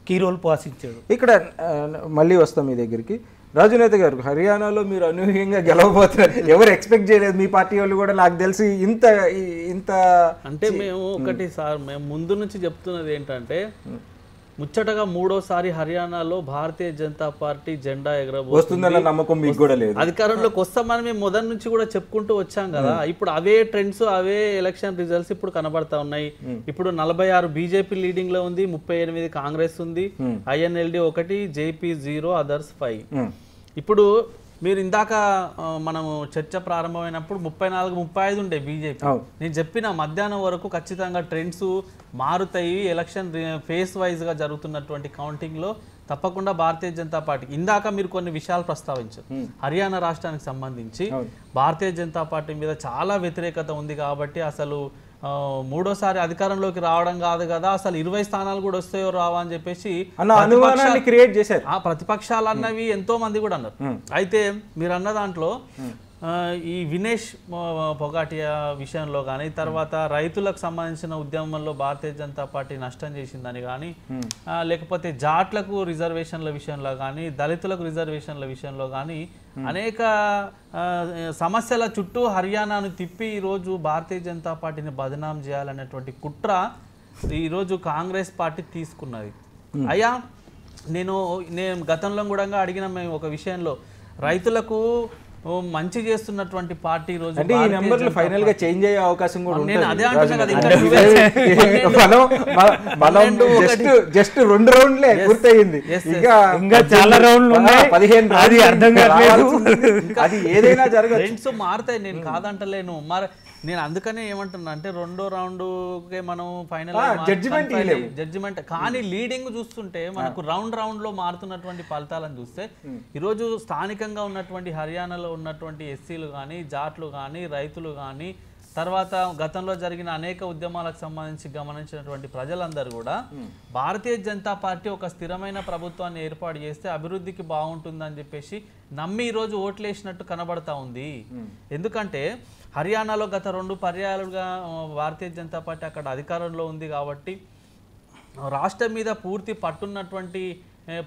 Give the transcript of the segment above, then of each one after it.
Key role పోషించాడు. ఇక్కడ మళ్ళీ వస్తాం మీ దగ్గరికి. రాజునేత గారు, హర్యానాలో మీరు అనూహ్యంగా గెలవబోతున్నారు. ఎవరు ఎక్స్పెక్ట్ చేయలేదు, మీ పార్టీ వాళ్ళు కూడా నాకు తెలిసి ఇంత ఇంత అంటే మేము ఒకటి సార్ మేము ముందు నుంచి చెప్తున్నది ఏంటంటే ముచ్చటగా మూడోసారి హర్యానాలో భారతీయ జనతా పార్టీ జెండా వస్తుందన్న నమ్మకం మీకు కూడా లేదు. అధికారంలోకి వస్తామని మేము మొదటి నుంచి కూడా చెప్పుకుంటూ వచ్చాం కదా. ఇప్పుడు అవే ట్రెండ్స్, అవే ఎలక్షన్ రిజల్ట్స్ ఇప్పుడు కనబడతా ఉన్నాయి. ఇప్పుడు 46 బీజేపీ లీడింగ్ లో ఉంది, 38 కాంగ్రెస్ ఉంది, INLD 1, JP 0, అదర్స్ 5. ఇప్పుడు మీరు ఇందాక మనము చర్చ ప్రారంభమైనప్పుడు 34, 35 ఉండే బీజేపీ. నేను చెప్పిన మధ్యాహ్నం వరకు ఖచ్చితంగా ట్రెండ్స్ మారుతాయి. ఎలక్షన్ ఫేస్ వైజ్ గా జరుగుతున్నటువంటి కౌంటింగ్ లో తప్పకుండా భారతీయ జనతా పార్టీ, ఇందాక మీరు కొన్ని విషయాలు ప్రస్తావించారు. హర్యానా రాష్ట్రానికి సంబంధించి భారతీయ జనతా పార్టీ మీద చాలా వ్యతిరేకత ఉంది కాబట్టి అసలు మూడోసారి అధికారంలోకి రావడం కాదు కదా, అసలు 20 స్థానాలు కూడా వస్తాయో రావా అని చెప్పేసి క్రియేట్ చేశారు. ఆ ప్రతిపక్షాలు అన్నవి ఎంతో మంది కూడా అన్నారు. అయితే మీరు అన్న దాంట్లో ఈ వినేష్ పొగాటియా విషయంలో కానీ, తర్వాత రైతులకు సంబంధించిన ఉద్యమంలో భారతీయ జనతా పార్టీ నష్టం చేసిందని కానీ, లేకపోతే జాట్లకు రిజర్వేషన్ల విషయంలో కానీ, దళితులకు రిజర్వేషన్ల విషయంలో కానీ అనేక సమస్యల చుట్టూ హర్యానాను తిప్పి ఈరోజు భారతీయ జనతా పార్టీని బదనాం చేయాలనేటువంటి కుట్ర ఈరోజు కాంగ్రెస్ పార్టీ తీసుకున్నది. అయ్యా నేను గతంలో కూడా అడిగిన మేము ఒక విషయంలో, రైతులకు మంచి చేస్తున్నటువంటి పార్టీ రోజు ఫైనల్ గా చేంజ్ అయ్యే అవకాశం కూడా ఉంది. అదే అంటున్నా జస్ట్ 2 రౌండ్లే పూర్తయింది, ఇంకా చాలా రౌండ్లు ఉన్నాయి. 15 అది అర్థం కాదు. అది ఏదైనా జరగదు, ట్రెండ్స్ మారుతాయి. నేను కాదంటలేను. మరి నేను అందుకనే ఏమంటున్నా అంటే 2వ రౌండ్కే మనం ఫైనల్ జడ్జిమెంట్ కానీ లీడింగ్ చూస్తుంటే మనకు రౌండ్ లో మారుతున్నటువంటి ఫలితాలను చూస్తే ఈరోజు స్థానికంగా ఉన్నటువంటి హర్యానాలో ఉన్నటువంటి ఎస్సీలు కానీ, జాట్లు కానీ, రైతులు కానీ, తర్వాత గతంలో జరిగిన అనేక ఉద్యమాలకు సంబంధించి గమనించినటువంటి ప్రజలందరూ కూడా భారతీయ జనతా పార్టీ ఒక స్థిరమైన ప్రభుత్వాన్ని ఏర్పాటు చేస్తే అభివృద్ధికి బాగుంటుందని చెప్పేసి నమ్మి ఈరోజు ఓట్లేసినట్టు కనబడతా ఉంది. ఎందుకంటే హర్యానాలో గత 2 పర్యాయాలుగా భారతీయ జనతా పార్టీ అక్కడ అధికారంలో ఉంది కాబట్టి రాష్ట్రం మీద పూర్తి పట్టున్నటువంటి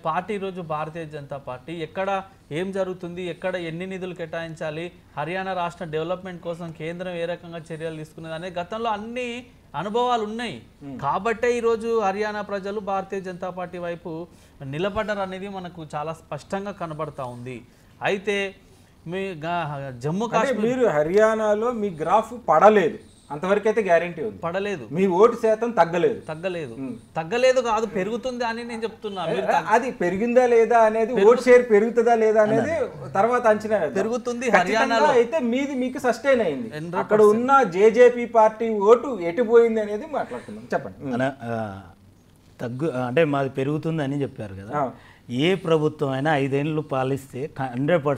పార్టీ ఈరోజు భారతీయ జనతా పార్టీ. ఎక్కడ ఏం జరుగుతుంది, ఎక్కడ ఎన్ని నిధులు కేటాయించాలి, హర్యానా రాష్ట్ర డెవలప్మెంట్ కోసం కేంద్రం ఏ రకంగా చర్యలు తీసుకునేది అనే గతంలో అన్ని అనుభవాలు ఉన్నాయి. కాబట్టే ఈరోజు హర్యానా ప్రజలు భారతీయ జనతా పార్టీ వైపు నిలబడ్డారు అనేది మనకు చాలా స్పష్టంగా కనబడతా ఉంది. అయితే మీ జమ్మూ కాశ్మీర్, మీరు హర్యానాలో మీ గ్రాఫ్ పడలేదు అంతవరకు అయితే గ్యారంటీ ఉంది, పడలేదు. మీ ఓటు శాతం తగ్గలేదు కాదు, పెరుగుతుంది అని నేను చెప్తున్నా. అది పెరిగిందా లేదా అనేది, ఓట్ షేర్ పెరుగుతుందా లేదా అనేది తర్వాత అంచనా పెరుగుతుంది. హర్యానాలో అయితే మీది మీకు సస్టైన్ అయింది. అక్కడ ఉన్న జేజేపీ పార్టీ ఓటు ఎటుపోయింది అనేది మాట్లాడుతున్నాం. చెప్పండి. అంటే మాది పెరుగుతుంది అని చెప్పారు కదా. ఏ ప్రభుత్వం అయినా 5 ఏళ్ళు పాలిస్తే 100%